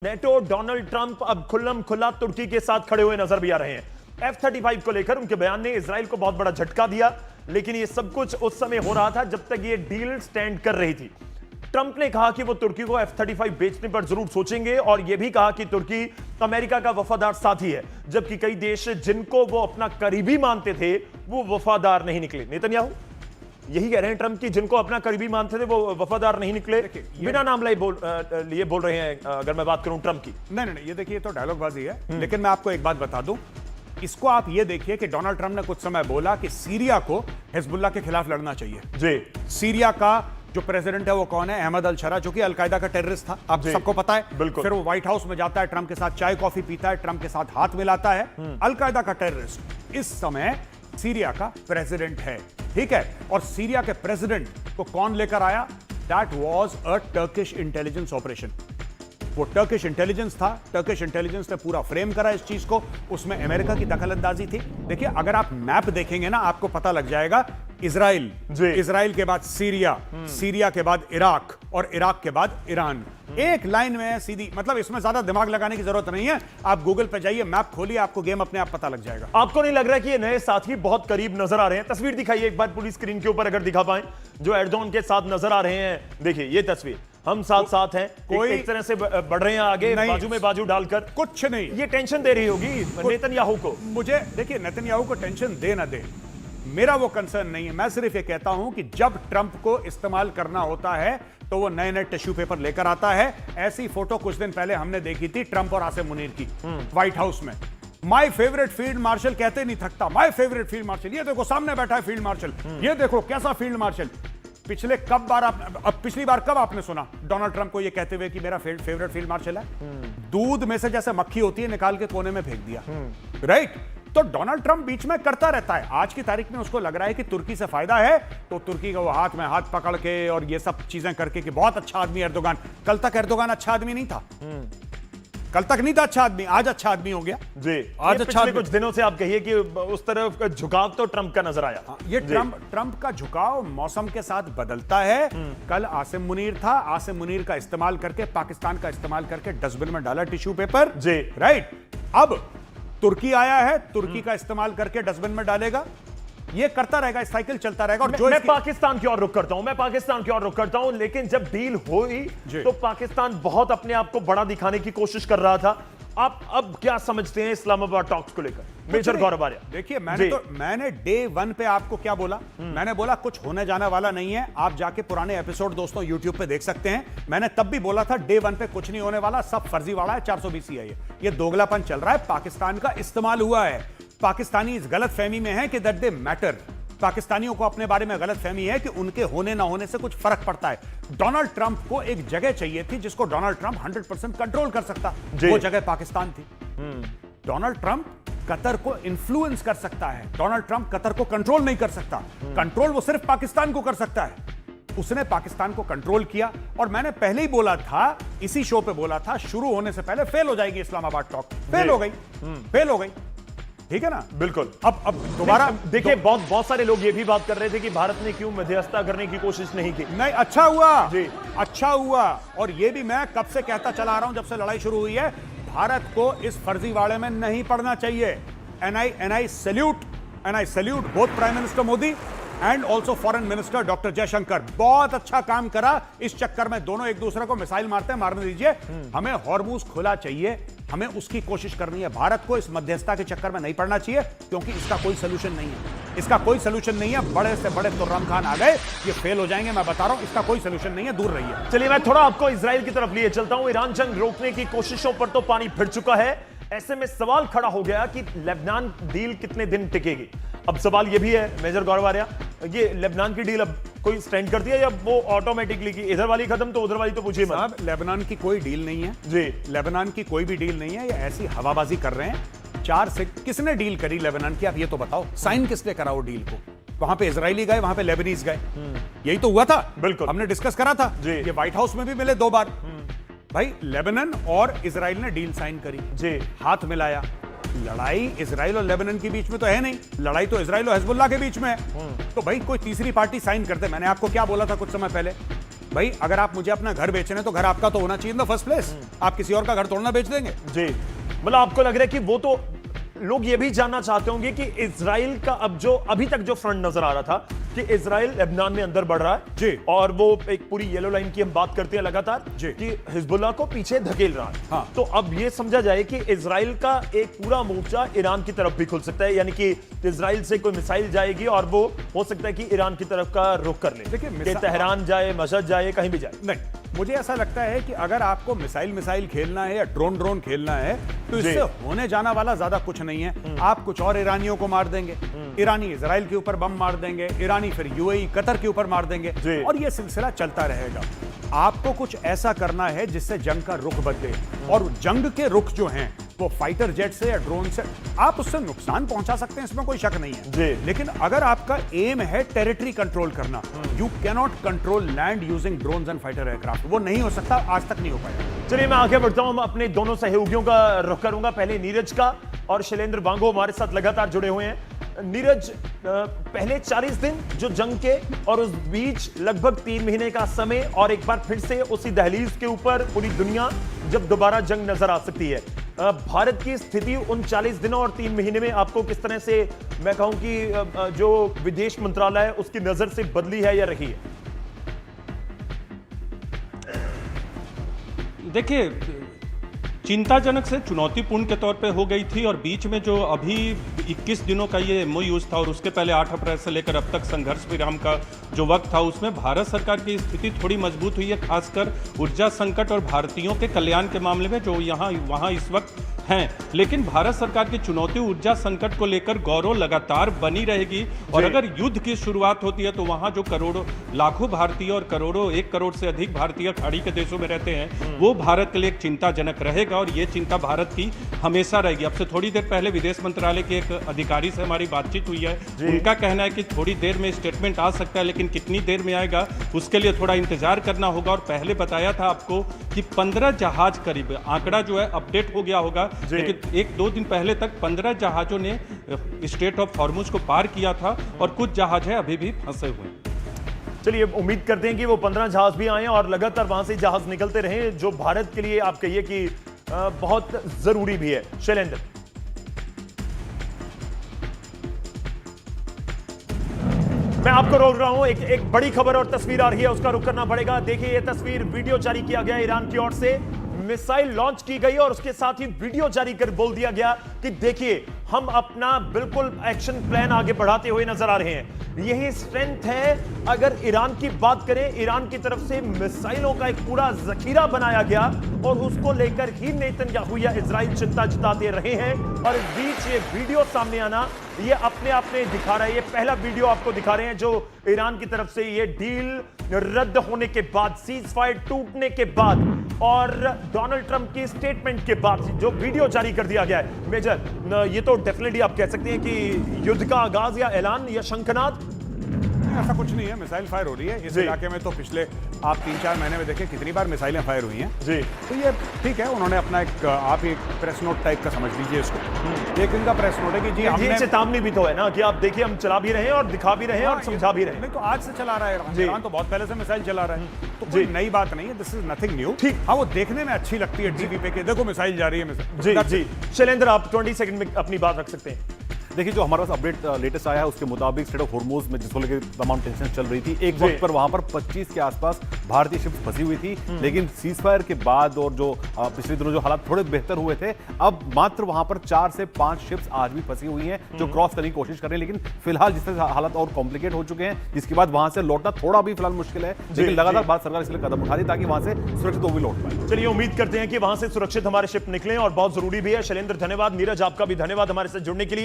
NATO Donald Trump अब खुल्लम खुल्ला तुर्की के साथ खड़े हुए नजर भी आ रहे हैं। F-35 को लेकर उनके बयान ने इजराइल को बहुत बड़ा झटका दिया, लेकिन यह सब कुछ उस समय हो रहा था जब तक यह डील स्टैंड कर रही थी। ट्रंप ने कहा कि वो तुर्की को F-35 बेचने पर जरूर सोचेंगे और यह भी कहा कि तुर्की अमेरिका का वफादार साथी है, जबकि कई देश जिनको वो अपना करीबी मानते थे वो वफादार नहीं निकले। नेतन्याहू यही कह रहे हैं ट्रंप की जिनको अपना करीबी मानते थे वो वफादार नहीं निकले, बिना नाम लिए बोल रहे हैं। अगर मैं बात करूं ट्रंप की, नहीं, ये देखिए तो डायलॉगबाजी है। लेकिन मैं आपको एक बात बता दूं, इसको आप ये देखिए कि डोनाल्ड ट्रंप ने कुछ समय बोला कि सीरिया को हिजबुल्लाह के खिलाफ लड़ना चाहिए। जी, सीरिया का जो प्रेसिडेंट है वो कौन है? अहमद अल शरा, जो कि अलकायदा का टेररिस्ट था, आप सबको पता है। बिल्कुल। फिर वो व्हाइट हाउस में जाता है, ट्रंप के साथ चाय कॉफी पीता है, ट्रंप के साथ हाथ मिलाता है। अलकायदा का टेररिस्ट इस समय सीरिया का प्रेसिडेंट है, ठीक है। और सीरिया के प्रेसिडेंट को कौन लेकर आया? That was a Turkish intelligence operation. वो टर्किश इंटेलिजेंस था। टर्किश इंटेलिजेंस ने पूरा फ्रेम करा इस चीज को, उसमें अमेरिका की दखलंदाजी थी। देखिए, अगर आप मैप देखेंगे ना, आपको पता लग जाएगा इजराइल, इजराइल के बाद सीरिया, सीरिया के बाद इराक और इराक के बाद ईरान। एक लाइन में है सीधी, मतलब इसमें ज्यादा दिमाग लगाने की जरूरत नहीं है। आप गूगल पे जाइए, मैप खोलिए, आपको गेम अपने आप पता लग जाएगा। आपको नहीं लग रहा कि ये नए साथी बहुत करीब नजर आ रहे हैं? तस्वीर दिखाइए एक बार पूरी स्क्रीन के ऊपर, अगर दिखा पाए, जो एर्दोगन के साथ नजर आ रहे हैं। देखिए ये तस्वीर, हम साथ साथ हैं, कोई एक तरह से बढ़ रहे हैं आगे, बाजू में बाजू डालकर। कुछ नहीं, ये टेंशन दे रही होगी नेतन्याहू को। मुझे देखिए, नेतन्याहू को टेंशन दे ना दे, मेरा वो कंसर्न नहीं है। मैं सिर्फ ये कहता हूं कि जब ट्रंप को इस्तेमाल करना होता है तो वो नए नए टिश्यू पेपर लेकर आता है। ऐसी फोटो कुछ दिन पहले हमने देखी थी ट्रंप और आसिम मुनीर की व्हाइट हाउस में। माय फेवरेट फील्ड मार्शल कहते नहीं थकता, माय फेवरेट फील्ड मार्शल। ये देखो सामने बैठा है फील्ड मार्शल, ये देखो कैसा फील्ड मार्शल। पिछली बार कब आपने सुना डोनाल्ड ट्रंप को ये कहते हुए कि मेरा फेवरेट फील्ड मार्शल है? दूध में से जैसे मक्खी होती है, निकाल के कोने में फेंक दिया, राइट। तो डोनाल्ड ट्रंप बीच में करता रहता है। आज की तारीख में उसको लग रहा है कि तुर्की से फायदा है, तो तुर्की का वो हाथ में हाथ पकड़ के और ये सब चीजें करके कि बहुत अच्छा आदमी एर्दोगान। कल तक एर्दोगान अच्छा आदमी नहीं था, कल तक नहीं था अच्छा आदमी, आज अच्छा आदमी हो गया। जी, आज अच्छा कुछ दिनों से आप कहिए कि उस तरफ झुकाव तो ट्रंप का नजर आया। ये ट्रंप का झुकाव मौसम के साथ बदलता है। कल आसिम मुनीर था, आसिम मुनीर का इस्तेमाल करके, पाकिस्तान का इस्तेमाल करके डस्टबिन में डाला टिश्यू पेपर, जी, राइट। अब तुर्की आया है, तुर्की का इस्तेमाल करके डस्टबिन में डालेगा। ये करता रहेगा, साइकिल चलता रहेगा। और मैं पाकिस्तान की ओर रुख करता हूं, लेकिन जब डील हुई तो पाकिस्तान बहुत अपने आप को बड़ा दिखाने की कोशिश कर रहा था। आप अब क्या समझते हैं इस्लामाबाद टॉक्स को लेकर? मेजर गौरव आर्या, देखिए मैंने डे 1 पे आपको क्या बोला? मैंने बोला कुछ होने जाने वाला नहीं है। आप जाके पुराने एपिसोड दोस्तों यूट्यूब पे देख सकते हैं। मैंने तब भी बोला था डे 1 पे कुछ नहीं होने वाला, सब फर्जी वाला है, 420 है। ये दोगलापन चल रहा है, पाकिस्तान का इस्तेमाल हुआ है। पाकिस्तानी इस गलत फहमी में है कि दैट दे मैटर। पाकिस्तानियों को अपने बारे में गलत फहमी है कि उनके होने ना होने से कुछ फर्क पड़ता है। डोनाल्ड ट्रंप को एक जगह चाहिए थी जिसको डोनाल्ड ट्रंप 100% कंट्रोल कर सकता, वो जगह पाकिस्तान थी। डोनाल्ड ट्रंप कतर को इन्फ्लुएंस कर सकता है, डोनाल्ड ट्रंप कतर को कंट्रोल नहीं कर सकता। कंट्रोल वो सिर्फ पाकिस्तान को कर सकता है। उसने पाकिस्तान को कंट्रोल किया, और मैंने पहले ही बोला था, इसी शो पे बोला था, शुरू होने से पहले फेल हो जाएगी इस्लामाबाद टॉक। फेल हो गई, ठीक है ना? बिल्कुल। अब दोबारा देखिए, बहुत सारे लोग ये भी बात कर रहे थे कि भारत ने क्यों मध्यस्थता करने की कोशिश नहीं की। नहीं, अच्छा हुआ जी, अच्छा हुआ। और ये भी मैं कब से कहता चला आ रहा हूं, जब से लड़ाई शुरू हुई है, भारत को इस फर्जीवाड़े में नहीं पड़ना चाहिए। And I salute both prime minister Modi and also foreign minister doctor Jaishankar. बहुत अच्छा काम करा। इस चक्कर में दोनों एक दूसरे को मिसाइल मारते हैं, मारने दीजिए। हमें हॉर्मुज खुला चाहिए, हमें उसकी कोशिश करनी है। भारत को इस मध्यस्थता के चक्कर में नहीं पड़ना चाहिए, क्योंकि इसका कोई सोल्यूशन नहीं है। इसका कोई सोल्यूशन नहीं है। बड़े से बड़े तुर्रम खान आ गए, ये फेल हो जाएंगे, मैं बता रहा हूं। इसका कोई सोल्यूशन नहीं है, दूर रहिए। चलिए, मैं थोड़ा आपको इजराइल की तरफ लिए चलता हूं। ईरान जंग रोकने की कोशिशों पर तो पानी फिर चुका है। ऐसे में सवाल खड़ा हो गया कि लेबनान डील कितने दिन टिकेगी। अब सवाल यह भी है मेजर गौरव आर्या, ये लेबनान की डील अब कोई स्टैंड करती है या वो ऑटोमेटिकली की इधर वाली खत्म तो उधर वाली तो पूछिए मत। लेबनान की कोई डील नहीं है जी, लेबनान की कोई भी डील नहीं है। ये ऐसी हवाबाजी कर रहे हैं। 4 से किसने डील करी लेबनान की? आप ये तो बताओ, साइन किसने करा वो डील को? वहां पे इजरायली गए, वहां पे लेबनीज गए, यही तो हुआ था। बिल्कुल, हमने डिस्कस करा था जी। ये व्हाइट हाउस में भी मिले 2 बार। भाई, लेबनान और इजराइल ने डील साइन करी जी, हाथ मिलाया। लड़ाई इजराइल और लेबनान के बीच में तो है नहीं, लड़ाई तो इजराइल और हिजबुल्लाह के बीच में है। तो भाई कोई तीसरी पार्टी साइन करते। मैंने आपको क्या बोला था कुछ समय पहले? भाई अगर आप मुझे अपना घर बेच रहे हैं तो घर आपका तो होना चाहिए ना फर्स्ट प्लेस। आप किसी और का घर तोड़ना बेच देंगे। जी, मतलब आपको लग रहा है कि वो तो लोग ये भी जानना चाहते होंगे कि इजराइल का अब जो अभी तक जो फ्रंट नजर आ रहा था कि इजराइल लेबनान में अंदर बढ़ रहा है जी, और वो एक पूरी येलो लाइन की हम बात करते हैं लगातार जी, कि हिजबुल्लाह को पीछे धकेल रहा है। हाँ। तो अब ये समझा जाए कि इजराइल का एक पूरा मोर्चा ईरान की तरफ भी खुल सकता है, यानी कि इजराइल से कोई मिसाइल जाएगी और वो हो सकता है कि ईरान की तरफ का रुख कर ले, देखिए, कि तेहरान जाए, मशहद जाए, कहीं भी जाए। नहीं, मुझे ऐसा लगता है कि अगर आपको मिसाइल खेलना है या ड्रोन खेलना है तो इससे होने जाना वाला ज्यादा कुछ नहीं है। आप कुछ और ईरानियों को मार देंगे, ईरानी इजराइल के ऊपर बम मार देंगे, ईरानी फिर यूएई कतर के ऊपर मार देंगे और यह सिलसिला चलता रहेगा। आपको कुछ ऐसा करना है जिससे जंग का रुख बदले, और जंग के रुख जो हैं वो फाइटर जेट से या ड्रोन से आप उससे नुकसान पहुंचा सकते हैं, इसमें कोई शक नहीं है। लेकिन अगर आपका एम है टेरिटरी कंट्रोल करना, you can not control land using drones and fighter aircraft. वो नहीं हो सकता, आज तक नहीं हो पाया। चलिए मैं आगे बढ़ता हूं, अपने दोनों सहयोगियों का रुख करूंगा, पहले नीरज का और शैलेंद्र बांगो हमारे साथ लगातार जुड़े हुए हैं। नीरज, पहले 40 दिन जो जंग के और उस बीच लगभग 3 महीने का समय और एक बार फिर से उसी दहलीज के ऊपर पूरी दुनिया जब दोबारा जंग नजर आ सकती है, भारत की स्थिति उन 40 दिनों और 3 महीने में आपको किस तरह से, मैं कहूं कि जो विदेश मंत्रालय है उसकी नजर से बदली है या रही है? देखिए, चिंताजनक से चुनौतीपूर्ण के तौर पे हो गई थी, और बीच में जो अभी 21 दिनों का ये MOU था और उसके पहले 8 अप्रैल से लेकर अब तक संघर्ष विराम का जो वक्त था, उसमें भारत सरकार की स्थिति थोड़ी मजबूत हुई है, खासकर ऊर्जा संकट और भारतीयों के कल्याण के मामले में जो यहाँ वहाँ इस वक्त हैं। लेकिन भारत सरकार की चुनौती ऊर्जा संकट को लेकर गौरव लगातार बनी रहेगी, और अगर युद्ध की शुरुआत होती है तो वहाँ जो करोड़ों लाखों भारतीय और करोड़ों 1 करोड़ से अधिक भारतीय खाड़ी के देशों में रहते हैं, वो भारत के लिए एक चिंताजनक रहेगा, और ये चिंता भारत की हमेशा रहेगी। अब से थोड़ी देर पहले विदेश मंत्रालय के एक अधिकारी से हमारी बातचीत हुई है, उनका कहना है कि थोड़ी देर में स्टेटमेंट आ सकता है, लेकिन कितनी देर में आएगा उसके लिए थोड़ा इंतजार करना होगा। और पहले बताया था आपको कि 15 जहाज करीब, आंकड़ा जो है अपडेट हो गया होगा, लेकिन 1-2 दिन पहले तक 15 जहाजों ने स्ट्रेट ऑफ हॉर्मुज को पार किया था, और कुछ जहाज है अभी भी फंसे हुए हैं। चलिए उम्मीद करते हैं कि वो 15 जहाज भी आए और लगातार वहां से जहाज निकलते रहे, जो भारत के लिए आप कहिए कि बहुत जरूरी भी है। शैलेंद्र, मैं आपको रोक रहा हूं, एक बड़ी खबर और तस्वीर आ रही है, उसका रुख करना पड़ेगा। देखिए ये तस्वीर, वीडियो जारी किया गया ईरान की ओर से, मिसाइल लॉन्च की गई और उसके साथ ही वीडियो जारी कर बोल दिया गया कि देखिए हम अपना बिल्कुल एक्शन प्लान आगे बढ़ाते हुए नजर आ रहे हैं। यही स्ट्रेंथ है। अगर ईरान की बात करें, ईरान की तरफ से मिसाइलों का एक पूरा जखीरा बनाया गया और उसको लेकर ही नेतन्याहू या इजराइल चिंता जताते रहे हैं, और इस बीच ये वीडियो सामने आना ये अपने आप में दिखा रहा है, ये पहला वीडियो आपको दिखा रहे हैं जो ईरान की तरफ से ये डील रद्द होने के बाद, सीज फायर टूटने के बाद और डोनाल्ड ट्रंप की स्टेटमेंट के बाद जो वीडियो जारी कर दिया गया है। मेजर, ये तो डेफिनेटली आप कह सकते हैं कि युद्ध का आगाज या ऐलान या शंखनाद? ऐसा कुछ नहीं है, मिसाइल फायर हो रही है इस इलाके में। तो पिछले आप 3-4 महीने में देखें कितनी बार मिसाइलें फायर हुई हैं जी। तो ये ठीक है, उन्होंने अपना एक, आप एक प्रेस नोट टाइप का समझ लीजिए इसको। एक इनका प्रेस नोट है कि जी हमने, चेतावनी भी तो है ना कि आप देखिए हम चला भी रहे हैं और दिखा भी रहे हैं और समझा भी रहे हैं। नहीं तो आज से चला रहा है ईरान, तो बहुत पहले से मिसाइल चला रहा है, तो कोई नई बात नहीं है। This is nothing new. ठीक, हाँ वो देखने में अच्छी लगती है टीवी पे कि देखो मिसाइल जा रही है। जी शैलेंद्र, आप 20 सेकंड में अपनी बात रख सकते हैं। देखिए, जो हमारे पास अपडेट लेटेस्ट आया है उसके मुताबिक स्ट्रेट ऑफ हॉर्मुज में जिसको लेकर तमाम टेंशन चल रही थी, एक वक्त पर वहां पर 25 के आसपास भारतीय शिप्स फंसी हुई थी, लेकिन सीज फायर के बाद और जो पिछले दिनों जो हालात थोड़े बेहतर हुए थे, अब मात्र वहां पर 4 से 5 शिप्स आज भी फंसी हुई हैं जो क्रॉस करने की कोशिश कर रही हैं। लेकिन फिलहाल जिस तरह हालात और कॉम्प्लिकेट हो चुके हैं, जिसके बाद वहां से लौटना थोड़ा भी फिलहाल मुश्किल है, लेकिन लगातार भारत सरकार इसलिए कदम उठा रही ताकि वहां से सुरक्षित वो भी लौट पाए। चलिए उम्मीद करते हैं कि वहां से सुरक्षित हमारे शिप निकले और बहुत जरूरी भी है। शैलेंद्र धन्यवाद, नीरज आपका भी धन्यवाद हमारे साथ जुड़ने के लिए।